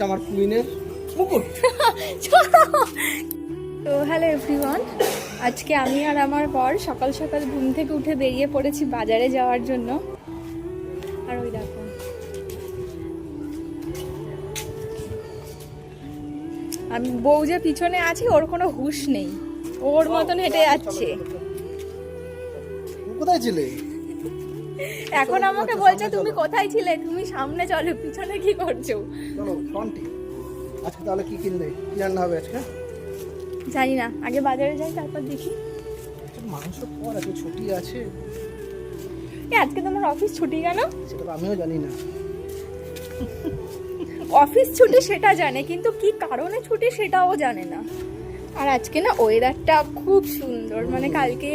আমার কুইনের মুকুট। তো হ্যালো এভরিওয়ান, আজকে আমি আর আমার বর সকাল সকাল ঘুম থেকে উঠে বেরিয়ে পড়েছি বাজারে যাওয়ার জন্য। আর ওই দেখো আমি বউ যে পিছনে আছে, ওর কোনো হুঁশ নেই, ওর মতন হেঁটে যাচ্ছে। কোথায় ছিলে? এখন আমাকে বলছে তুমি কোথায় ছিলে, তুমি সামনে চলো, পিছনে কি করছো? চলো ফ্রন্টে। আজকে তাহলে কি কিনবে, কি রান্না হবে আজকে? জানি না, আগে বাজারে যাই তারপর দেখি। মাংস পর এত ছুটি আছে। আজকে তোমার অফিস ছুটি কেন? সেটা তো আমিও জানি না। অফিস ছুটি সেটা জানে, কিন্তু কি কারণে ছুটি সেটাও জানে না। আর আজকে না ওয়েদারটা খুব সুন্দর, মানে কালকে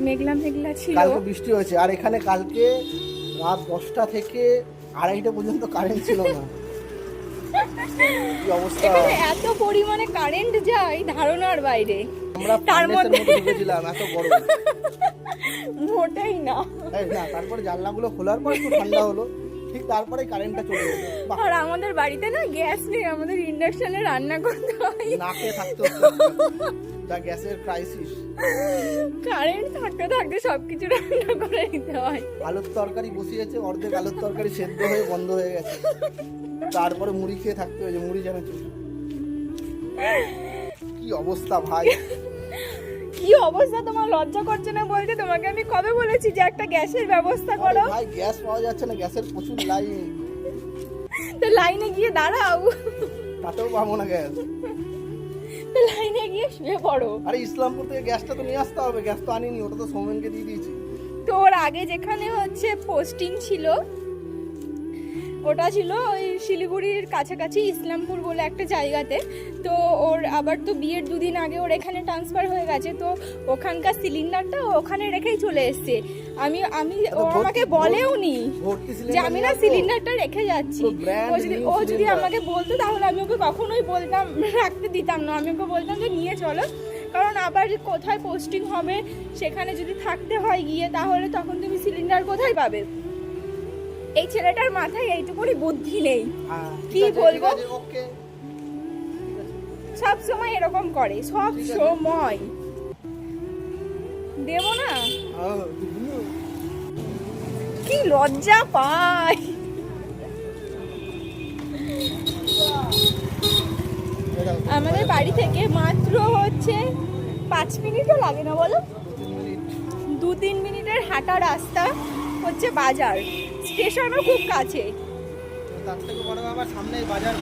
মেঘলা মেঘলা ছিল, কালকে বৃষ্টি হয়েছে। আর এখানে কালকে রাত 10টা থেকে 2:30 পর্যন্ত কারেন্ট ছিল না। কি অবস্থা! এখানে এত পরিমাণে কারেন্ট যায় ধারণার বাইরে। আমরা তার মধ্যে ঢুকেছিলাম, এত গরম। মোটেই না। এই না, তারপরে জানলাগুলো খোলার পর একটু ঠান্ডা হলো, ঠিক তারপরে কারেন্টটা চলে গেল। আর আমাদের বাড়িতে না গ্যাস নেই, আমাদের ইন্ডাকশনে রান্না করতে হয়, না খেয়ে থাকতে হচ্ছে। যা গ্যাসের ক্রাইসিস। কারেন্ট থাকতে থাকতে সবকিছু রান্না করে নিতে হয়। আলুর তরকারি বসিয়েছে, অর্ধেক আলুর তরকারি সেদ্ধ হয়ে বন্ধ হয়ে গেছে। তারপরে মুড়ি খেয়ে থাকতে হয়েছে, মুড়ি জানা চলছে। কি অবস্থা ভাই! কি অবস্থা! তোমার লজ্জা করছে না বলতে? তোমাকে আমি কবে বলেছি যে একটা গ্যাসের ব্যবস্থা করো? ভাই গ্যাস পাওয়া যাচ্ছে না, গ্যাসের প্রচুর লাইন। তো লাইনে গিয়ে দাঁড়াও। তাতেও পাবো না গ্যাস। তো লাইনে গিয়ে শুয়ে পড়ো। আরে ইসলামপুর থেকে গ্যাসটা তো নিয়ে আসতে হবে, গ্যাস তো আনিনি, ওটা তো সৌমেনকে দিয়ে দিয়েছি। তো ওর আগে যেখানে হচ্ছে পোস্টিং ছিল, ওটা ছিল ওই শিলিগুড়ির কাছাকাছি ইসলামপুর বলে একটা জায়গাতে। তো ওর আবার তো বিয়ের 2 দিন আগে ওর এখানে ট্রান্সফার হয়ে গেছে, তো ওখানকার সিলিন্ডারটা ওখানে রেখেই চলে এসছে। ও আমাকে বলেও নি যে আমি না সিলিন্ডারটা রেখে যাচ্ছি। ও যদি আমাকে বলতো তাহলে আমি ওকে কখনোই বলতাম, রাখতে দিতাম না। আমি ওকে বলতাম যে নিয়ে চলো, কারণ আবার কোথায় পোস্টিং হবে সেখানে যদি থাকতে হয় গিয়ে, তাহলে তখন তুমি সিলিন্ডার কোথায় পাবে? এই ছেলেটার মাথায় এইটুকুনি বুদ্ধি নেই। কি বলবো, সব সময় এরকম করে, সব সময়। দেব না, কি লজ্জা পায়। আমাদের বাড়ি থেকে মাত্র হচ্ছে 5 মিনিটও লাগে না, বলো? 2-3 মিনিটের হাঁটা রাস্তা হচ্ছে বাজার, স্টেশনও খুব কাছে। তার থেকে বড় ব্যাপার সামনে বাজার।